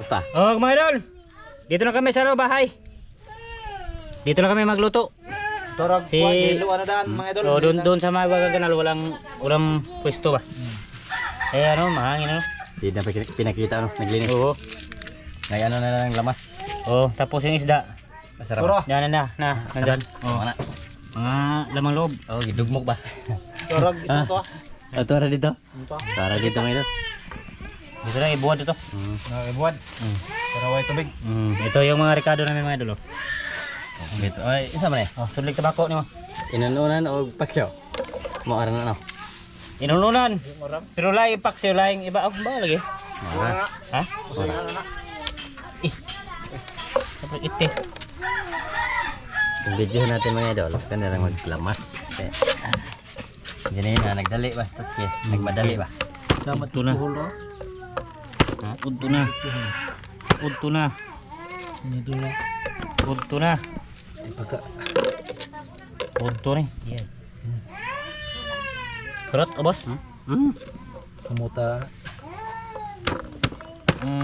pa. Oh, mga idol. Dito na kami sa bahay. Dito na kami magluto. Torag Si- kuha ano daan mga idol. Oh, doon sa mga kanal walang pwesto ba. Eh ano, mahangin ano. Hindi na pinakita ano, naglinis. Oo. Ngayon ano na lang lamas. Oh, tapos yung isda. Masarap. Puro. Yan na, nandyan. Oh, ana. Mga lamang loob. Oh, gidugmok ba? Torag isang to. Ito para dito. Ito. Para dito mga idol. Dito na ibuhat ito. Nakakibuan. Para way tubig. Ito yung mga rekado namin mga idol. Oh. Dito. Ay, isa man eh. Oh, tulig tabako niyo. Inanunan o paksyo. Mo aran na no. Inununan. Pero laing paksiw, laing iba. Oh, ba lagi? Wala. Ha? Wala. Tapos ite. Yung video natin mga idol, kan na lang maglamas. Ganyan na, nagdali ba? Tapos nagmadali ba? Udto na. Ha? Udto na. Udto na. Udto na. Udto ni. Yan. Kurot, oh, boss? Kamuta.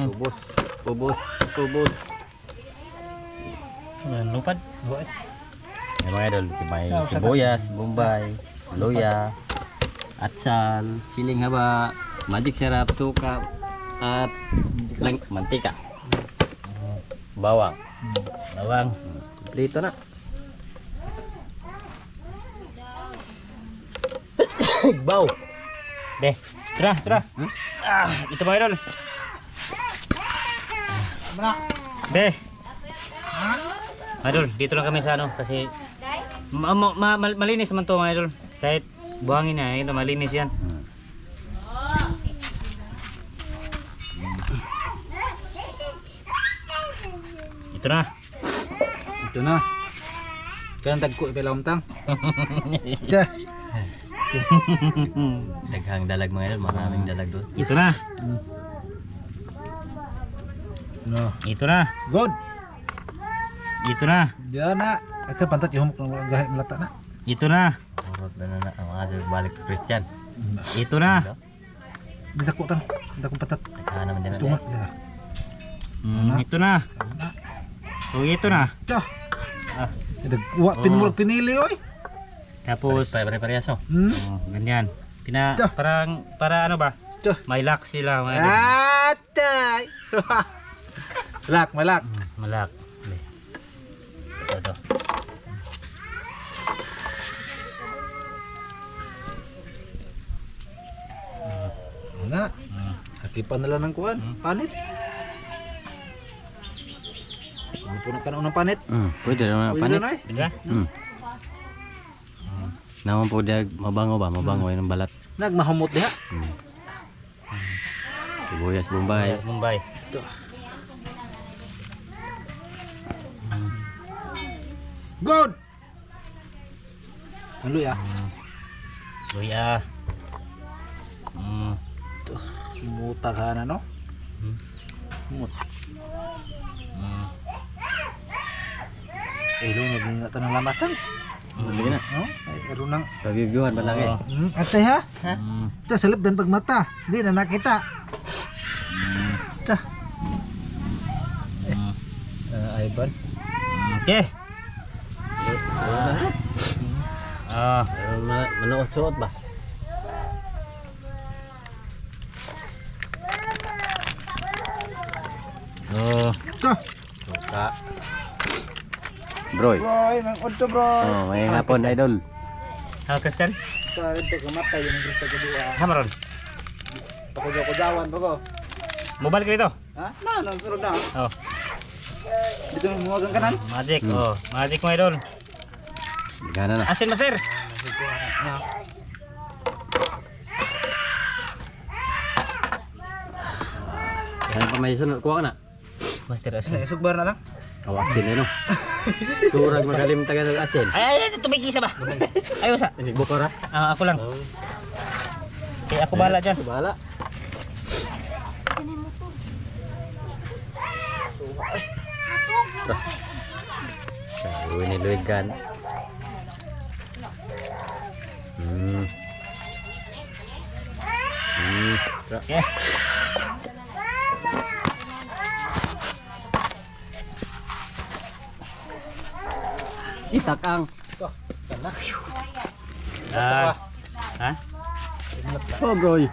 Ubos. Ubos. Ubos. Lupad. Yung mga idol, si may sibuyas, bombay, luya, atsal, siling haba, magic sarap, suka, at mantika. Bawang. Bawang. Prito na. Baw. Deh. Tara. Ah, ito mga idol. Deh. Idol, dito lang kami sa ano kasi malinis man to mga idol. Kahit buhangin na, ito malinis yan. Ito na. Ito na. Kaya tagko ipilamtang. Daghang dalag mga idol, maraming dalag doon. Ito na. No. Ito na. Good. Ito na. Diyan na. Akan pantat yung humok ng gahe melata na. Ito na. Urot na na ang mga idol balik to Christian. Ito na. Di dako tang. Dako pantat. Naghahan naman din Tunga. natin. Ito na. O ito na. Tiyo. Ah. Dagwa pinmurag pinili oy. Tapos Pare-parehas no? oh, ganyan. Tiyo. Para ano ba? Tiyo. May lock sila mga idol. Atay. Malak. Malak. Ito. Una. Akipan na lang ng kuan. Panit. Ano po na kanang panit? Pwede naman Pwede panit. na eh. Diba? Naman po dia mabango ba? Mabango yung balat. Nagmahumot diha. Sibuyas, bombay. Mumbai. Good. Ano ya? Luya. Muta ka na no? Mut. Lunod na ito ng lamas tan. Lagi na. No? Ay, nang. Pabibyuhan malaki. Atay ha? Ito, salip dan pagmata. Hindi na nakita. Ito. Ivan. Okay. Manuot-suot ba? Ito. Suka. Broy. Bro, mang udto bro. Oh, may hapon idol. Kristen? Ito, kamatay yung gusto ko dua. Hamaron. Pagkujawan ba ko? Mobile ka dito? Ha? Na, surod na. Oh. Dito mo mga kanan. Magic. Oh. Magic mga idol. Gana na. Asin master. Saan pa may sunod? Kuha ka na. Master asin. Sugbar na lang. Awasin eh no. Turag magalim taga ng asin. Ay, tumigil isa ba? Ayaw sa. Ini bukor ha? Ako lang. Okay, ako bahala dyan. Bahala. Ini luigan. Okay. Itakang. Ha? Pogoy.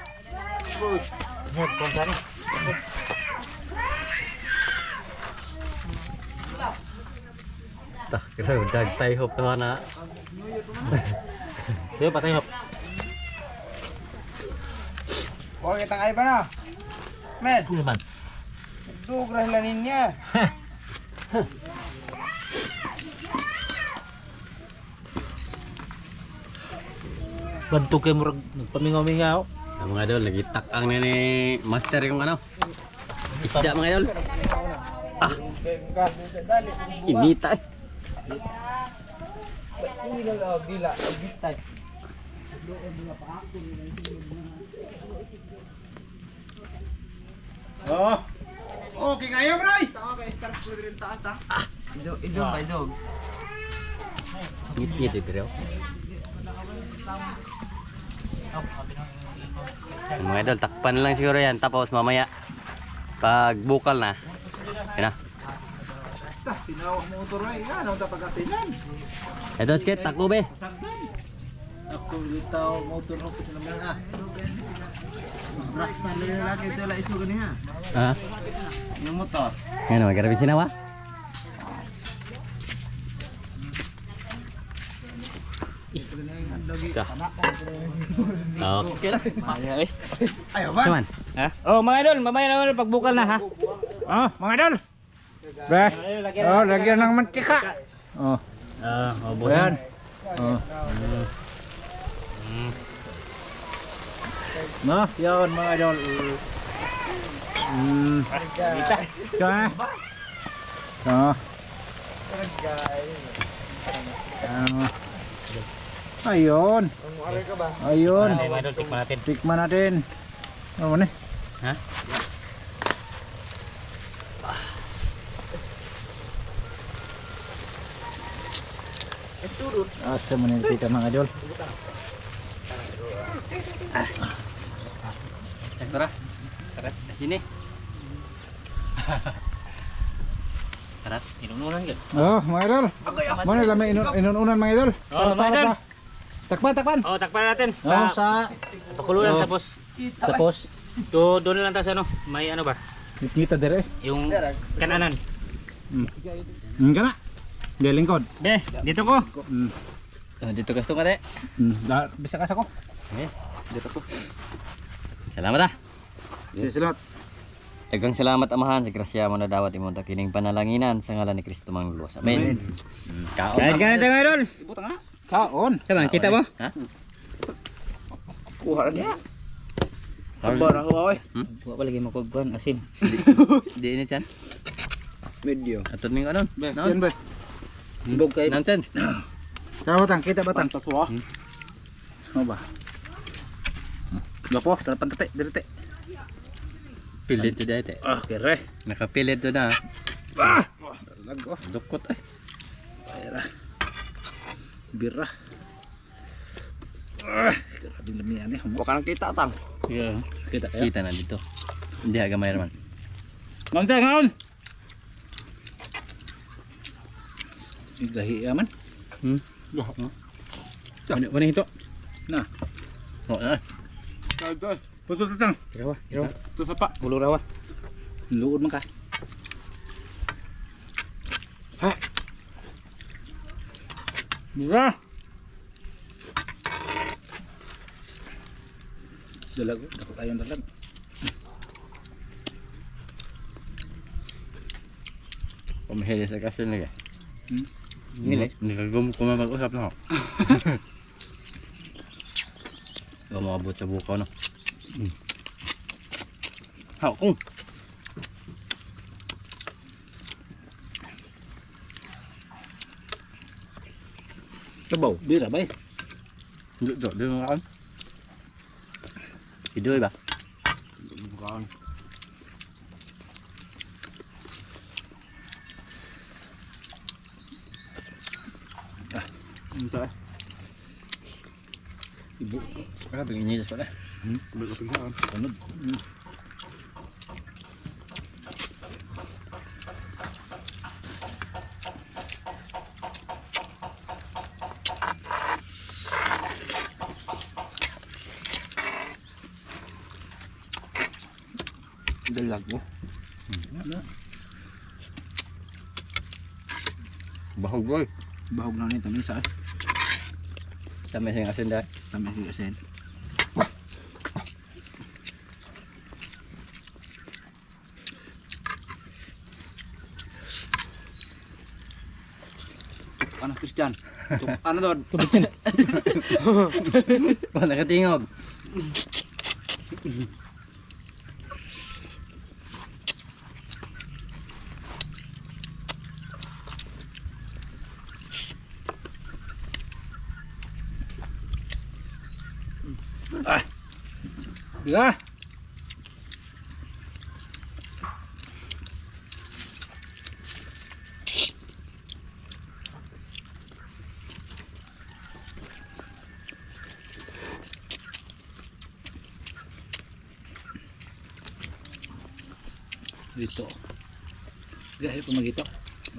Ingat kung saan eh. Tah, kira udah tay hop tuh na. Sige, patay hop. Oh, kita kaya pa na. Men, Ano man? dugras lanin niya. Bantu kayo murag nagpamingaw-mingaw. Nah, mga idol, lagi takang na ni master yung ano. Isda mga idol. Ah, inita eh. Gila, gitay. Oh. Okay kayo, bro. Tama kay start ko rin taas ta. Idog by dog. Ngit-ngit itu bro. Mga idol, takpan lang siguro yan. Tapos mamaya, pag bukal na, yun na. Tinawag mo motor ay nga, ano dapat atinan. Ito, skate, takbo be. Ako bitaw motor ko sa naman ah. Rasa nila lagi sila isu gani ha. Ah, Yung motor. ngayon, magkarabi sinawa. Ika. Okay lah. Ayo ba? Cuman, Ha? Oh, mga idol, mamaya na pagbukal na ha. Oh, mga idol. Be. Oh, lagyan ng mantika. Oh, Buyan. oh. Nah, yan mga idol. Kita. Kaya. Oh. Ayun. Ayun. Ano mga idol, tikman natin. Tikman natin. Ano nih? Ha? Asam nih kita mga idol. Sakura. Tarat, ke sini. Tarat. Inununan yun. Oh, mga idol. Mana lami inunan mga idol? Oh, mga idol. Takpan, takpan. Oh, takpan natin. Oh, sa Pakuluan Oh. tapos doon na lang tayo sa ano, may ano ba? kita dire. Yung kananan. Kana. Di lingkod. Be, dito ko. Dito gusto ka deh. Bisa kas ako. Dito ko. Salamat ah. Salamat. Daghang salamat amahan sa grasya mo na dawat imong kining panalanginan sa ngalan ni Kristo mangluwas. Amen. Kaon. Kain tayo mga idol. Kaon. Sama, kita mo? Ha? Kuha niya. Sabar ako oy. Buwa pa lagi makugban asin. Di ini chan. Video. Atud ming anon. Yan ba? Bog kay Nonsense. Tara batang, kita batang. taswa. Ano ba? Gapo, tara pantate, direte. Pilit to dito. Ah, kere. Nakapilit to na. Ah! Lago. Dukot ay. Pera. Birra. Ah, grabe lamian eh. Wa kanang kita tang. Iya, kita ya. Kita na dito. Hindi gamay man. Ngante ngaon. Igahi aman. Mana itu? Nah, Oh, na. putus tatang. Rawa, rawa. Tu sapa? Bulu rawa. Luod man ka. Ha. Birra. Dalag, dapat tayong dalag. Pamahili sa kasil lagi. Nilai. Nilagom ko mag-usap na ako. Gak mau abot sa bukaw no. Hao kung. Sabaw, bira ba eh? Duduk dia makan. Hidup ba? Bukan. Entah. Ibu, Ano tingin niya sa pala? sunod. Dalag mo. Bahog boy. Bahog na rin tamis ah. Tamis yung asin dahil. Tamis yung asin. Ano Christian? Ano doon? Oh, nakatingog. Ya. Dito. Dahil pumagito.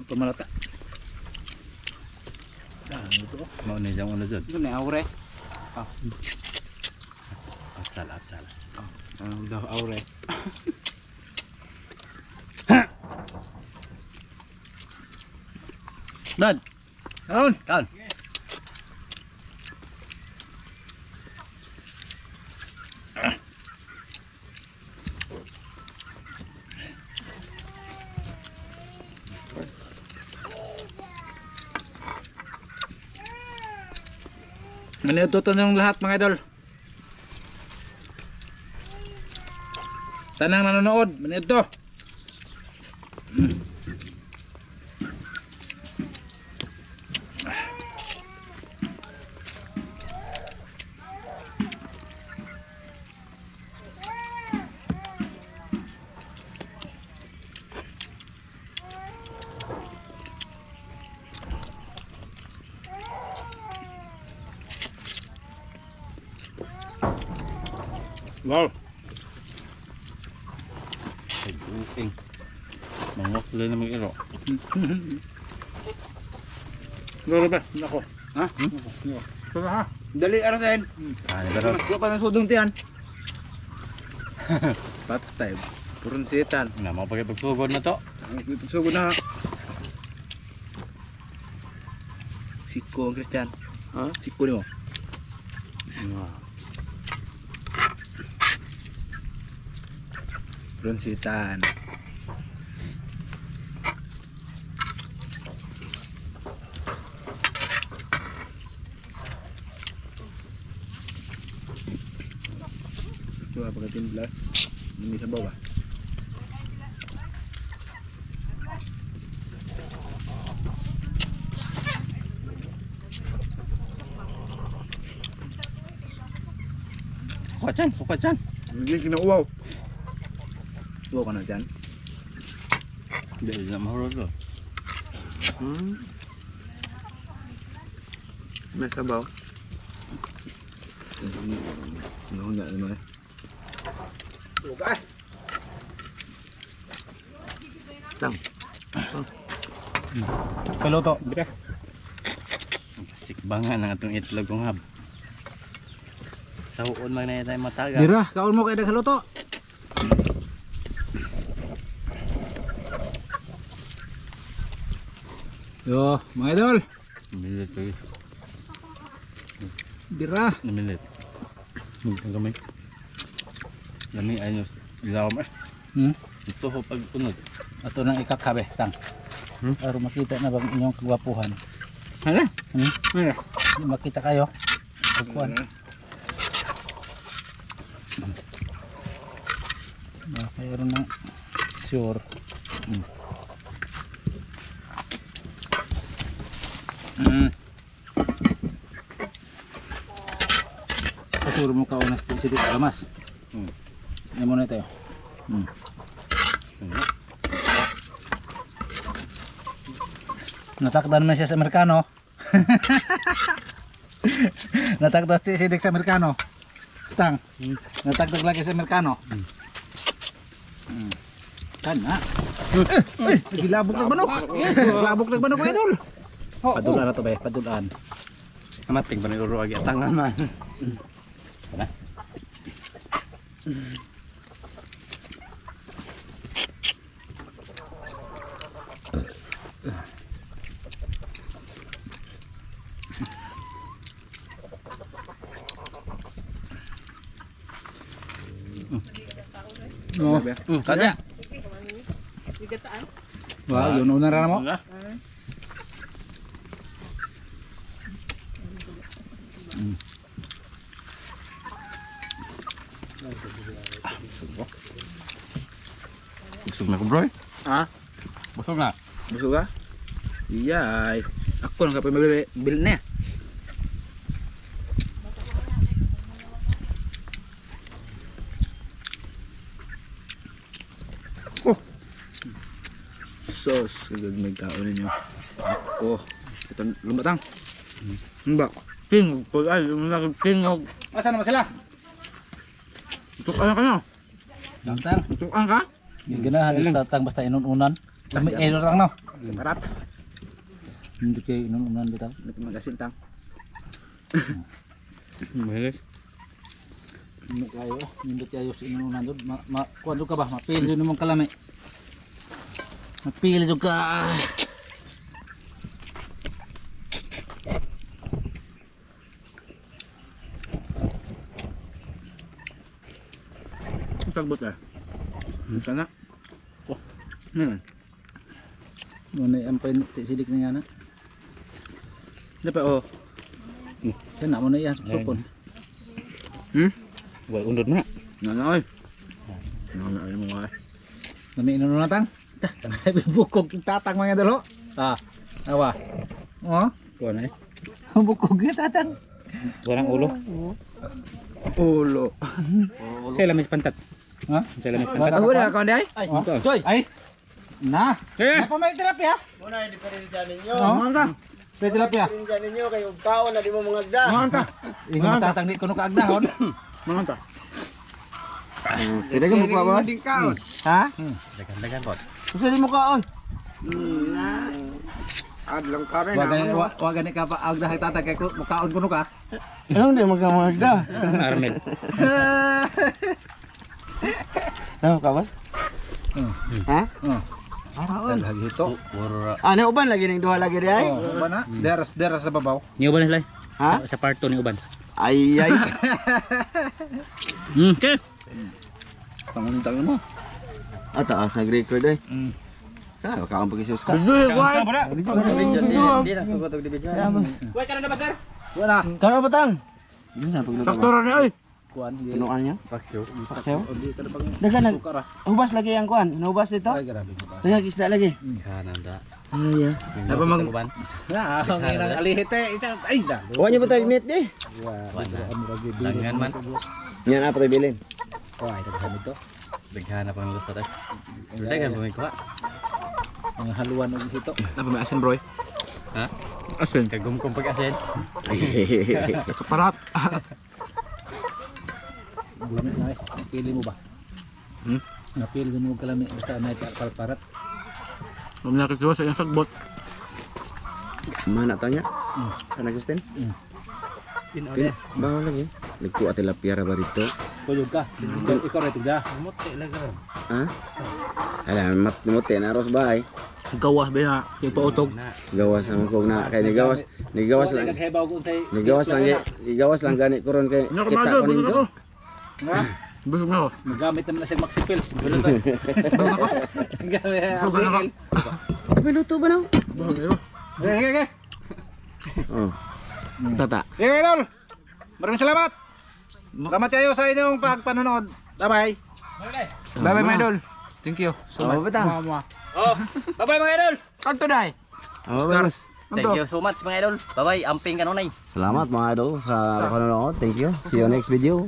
Pamalata. Dito. Mau ni jang ulo jud. Ito na aure. Atsal atsal. Udah aure. Dan. Kaon. Kan. Manuto ng lahat mga idol. Tanang nanonood, manuto. Wow. Ay buking. Mangok tuloy na mag-iro. Loro ba? Nako. Ha? Tara ha. Dali araw din. Ano ba ro? Mas pa ng sudong tiyan. Patay. Purun setan. Na mau pakai pagsugod na to. Sugod na. Siko ang Christian. Ha? Siko ni mo. Purun setan. Ito apa katimpla? Ini sa bawah. Kukacan. Hindi kinauwaw. Uwaw ka na dyan. Hindi na mahurot ko. May sabaw. Nahunga naman eh. Suga! Tang. Peloto. Bira. Sikbangan ang atong itlog kong hab. Sauon man na tayo mataga. Bira, kaon mo kay naghaluto. Yo, mga idol. Milit ko. Bira. Milit. Ang gamay. Lami ayos. Ilaw mo. Ito ho pag unod. Ato nang ikakabe, tang. Para makita na bang inyong kagwapuhan. Hala? Hala. Makita kayo. Pagkuhan. Mayroon ng sure. Kasuro mo kauna sidik alamas. Yan muna tayo. Natakdan man siya sa Amerikano. Natakdan si sidik sa Amerikano. Tang. Natakdan lagi sa Amerikano. Kana. Gilabok ng manok. Gilabok ng manok idol. Padulan na to ba? Padulan. Amating pa na uro agi tangan man. Kana. Oh. Kada. Wah, yun una ra mo. Busog na ko bro. Ha? Busog na. Busog ka? Iyay. Ako lang kapag mabili na. Oh. Sos, kagag may kaon ninyo. Ako. Ito, lumatang. Ano ba? King, pag ay, yung naging king, asa naman sila? Tukan ka na. Damtang. Tukan ka? Ganahan din tatang basta inununan. Kami lang no. Parat. Hindi kay inununan bitaw. Magasin tang. Mahilig. Hindi kayo, hindi kayo sa inununan doon. Kuwado ka ba? Mapili doon mong kalami. Mapili doon ka. Sagbot na. Ito na. Oh. Muna ang sidik na yan ha. Dapat oh. Siya na mo na yan, supon. Wala undod na. Nanoy. Nanoy mo nga. Nami inununan tang. Tangay bukog tatang mga dalo. Ah, awa. Oh, Kuha na eh. bukog yung tatang. Walang ulo. Ulo. Sa lamis pantat. Ha? Sa lamis pantat. Ako na ka day. Ay, Joy. Ay. Na. Eh! Na pa may tilapia? Muna hindi pa rin siya ninyo. Oo. May tilapia. Hindi siya ninyo kayo kaon na di mo mga agda. Ingon matatang di kuno kaagdahon. Mga ta. Kita ka mo pa boss? Ha? Dagan-dagan po. Gusto di mo kaon? Adlang ka rin. Wa gani ka pa agdahay tatag kay mukaon kuno ka. Ano di mga agda? Armel. Tama ka boss? Ha? Lagi ito. Puro Ano uban lagi ning duha lagi di ay? Oh, ba na? Deras sa babaw. Ni uban sila. Ha? Sa part 2 ni uban. Ay ay. Okay. Pangundang mo. Taas nag-record ay. Ah, kaon pa kisus ka. Hindi na sugot og division. Wait ka na ba sir? Wala. Kano batang? Ano sa pagluto? Doktor ni ay. Kuan di. Pinuan niya? Pakyo. Paksaw? Di ka na pag Dagan nag sukara. hubas lagi ang kuan. Nahubas dito? Ay grabe mo ba. Tayag isda lagi. Kanan da. Ay. Apa mag uban? Na, ang irang alihite isang ay da. Wa niya ba tayo meet di? Langan man. Yan apa tayo bilin? Oh, ay daghan ito. Daghana pang lusa tayo. Dagan bumi ko. Mga haluan og hito. Apa may asin bro? Ha? Asin. Kagumkum pag-asin. Parat. Bulan na eh. Napili mo ba? Napili mo kalami basta na parat. Mamaya kita sa iyang sagbot. Mana tanya? Sana Gustin? Bawa lagi. Liku at tilapia ra ba dito? Tuyog ka. Ikaw rin tiga. Ha? Alam, muti na ros bay. Gawas ba na? Yung pautog. Gawas ang kog na kay ni gawas lang. Naghebaw ko say. Ni gawas lang gani kuron kay kita ko ninyo. Nga. Busog na ako. Magamit naman na siya maksipil. Gulo to. Gamit. Busog na ako. May luto ba now? Busog na ako. Okay. Oh. Tata. Okay, idol. Maraming salamat. Salamat kayo sa inyong pagpanonood. Bye-bye. Bye-bye my idol. Thank you. So much. Oh, bye-bye mga idol. Kanto day. Boss. Thank you so much mga idol. Bye-bye. Amping kanunay. Salamat mga idol sa panonood. Thank you. See you next video.